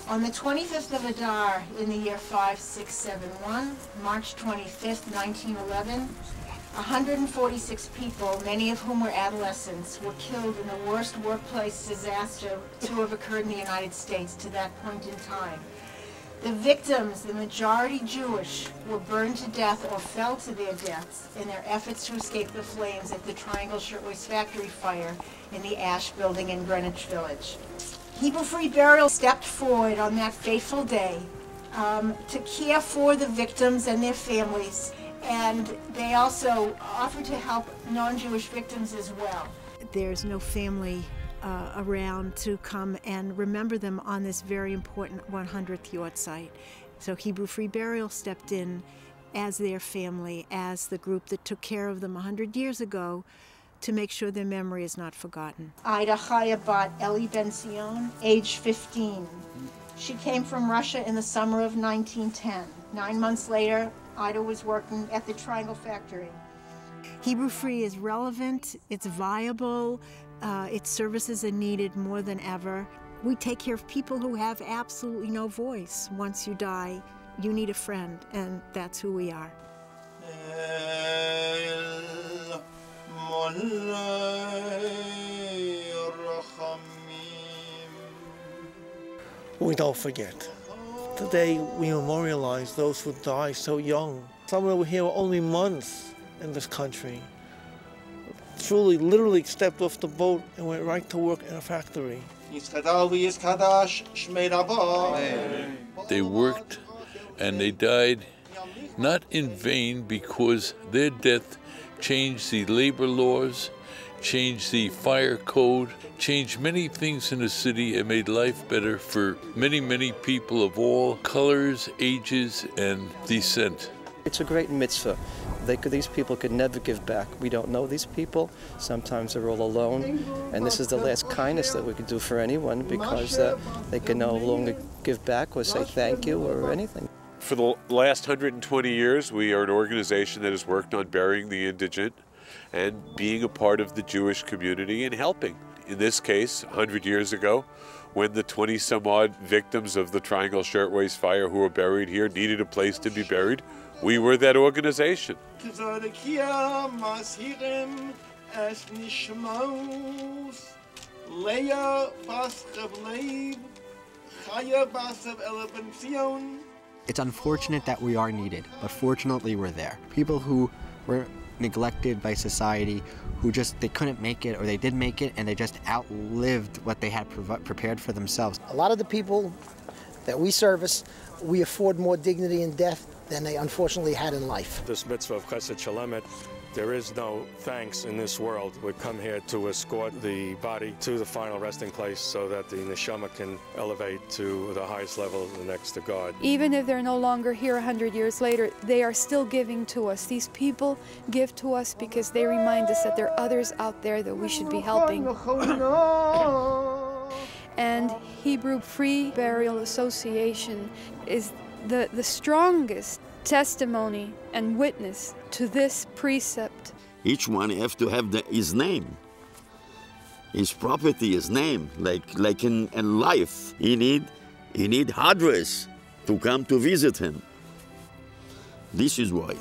On the 25th of Adar in the year 5671, March 25th, 1911, 146 people, many of whom were adolescents, were killed in the worst workplace disaster to have occurred in the United States to that point in time. The victims, the majority Jewish, were burned to death or fell to their deaths in their efforts to escape the flames at the Triangle Shirtwaist Factory fire in the Ash Building in Greenwich Village. Hebrew Free Burial stepped forward on that fateful day to care for the victims and their families, and they also offered to help non-Jewish victims as well. There's no family around to come and remember them on this very important 100th yahrzeit. So Hebrew Free Burial stepped in as their family, as the group that took care of them 100 years ago, to make sure their memory is not forgotten. Ida Chaya Bat Eli Ben Sion, age 15. She came from Russia in the summer of 1910. 9 months later, Ida was working at the Triangle Factory. Hebrew Free is relevant, it's viable, its services are needed more than ever. We take care of people who have absolutely no voice. Once you die, you need a friend, and that's who we are. We don't forget. Today we memorialize those who die so young. Some were here only months in this country. Truly, literally stepped off the boat and went right to work in a factory. They worked and they died not in vain, because their death changed the labor laws, changed the fire code, changed many things in the city, and made life better for many, many people of all colors, ages, and descent. It's a great mitzvah. These people could never give back. We don't know these people. Sometimes they're all alone. And this is the last kindness that we could do for anyone, because they can no longer give back or say thank you or anything. For the last 120 years, we are an organization that has worked on burying the indigent and being a part of the Jewish community and helping. In this case, 100 years ago, when the 20-some-odd victims of the Triangle Shirtwaist Fire who were buried here needed a place to be buried, we were that organization. It's unfortunate that we are needed, but fortunately we're there. People who were neglected by society, who they couldn't make it, or they did make it and they just outlived what they had prepared for themselves. A lot of the people that we service, we afford more dignity in death than they unfortunately had in life. This mitzvah of Chesed Shalemet, there is no thanks in this world. We come here to escort the body to the final resting place so that the neshama can elevate to the highest level next to God. Even if they're no longer here 100 years later, they are still giving to us. These people give to us because they remind us that there are others out there that we should be helping. And Hebrew Free Burial Association is the strongest testimony and witness to this precept. Each one have to have his name, his property, his name, like in life. He need address to come to visit him. This is why.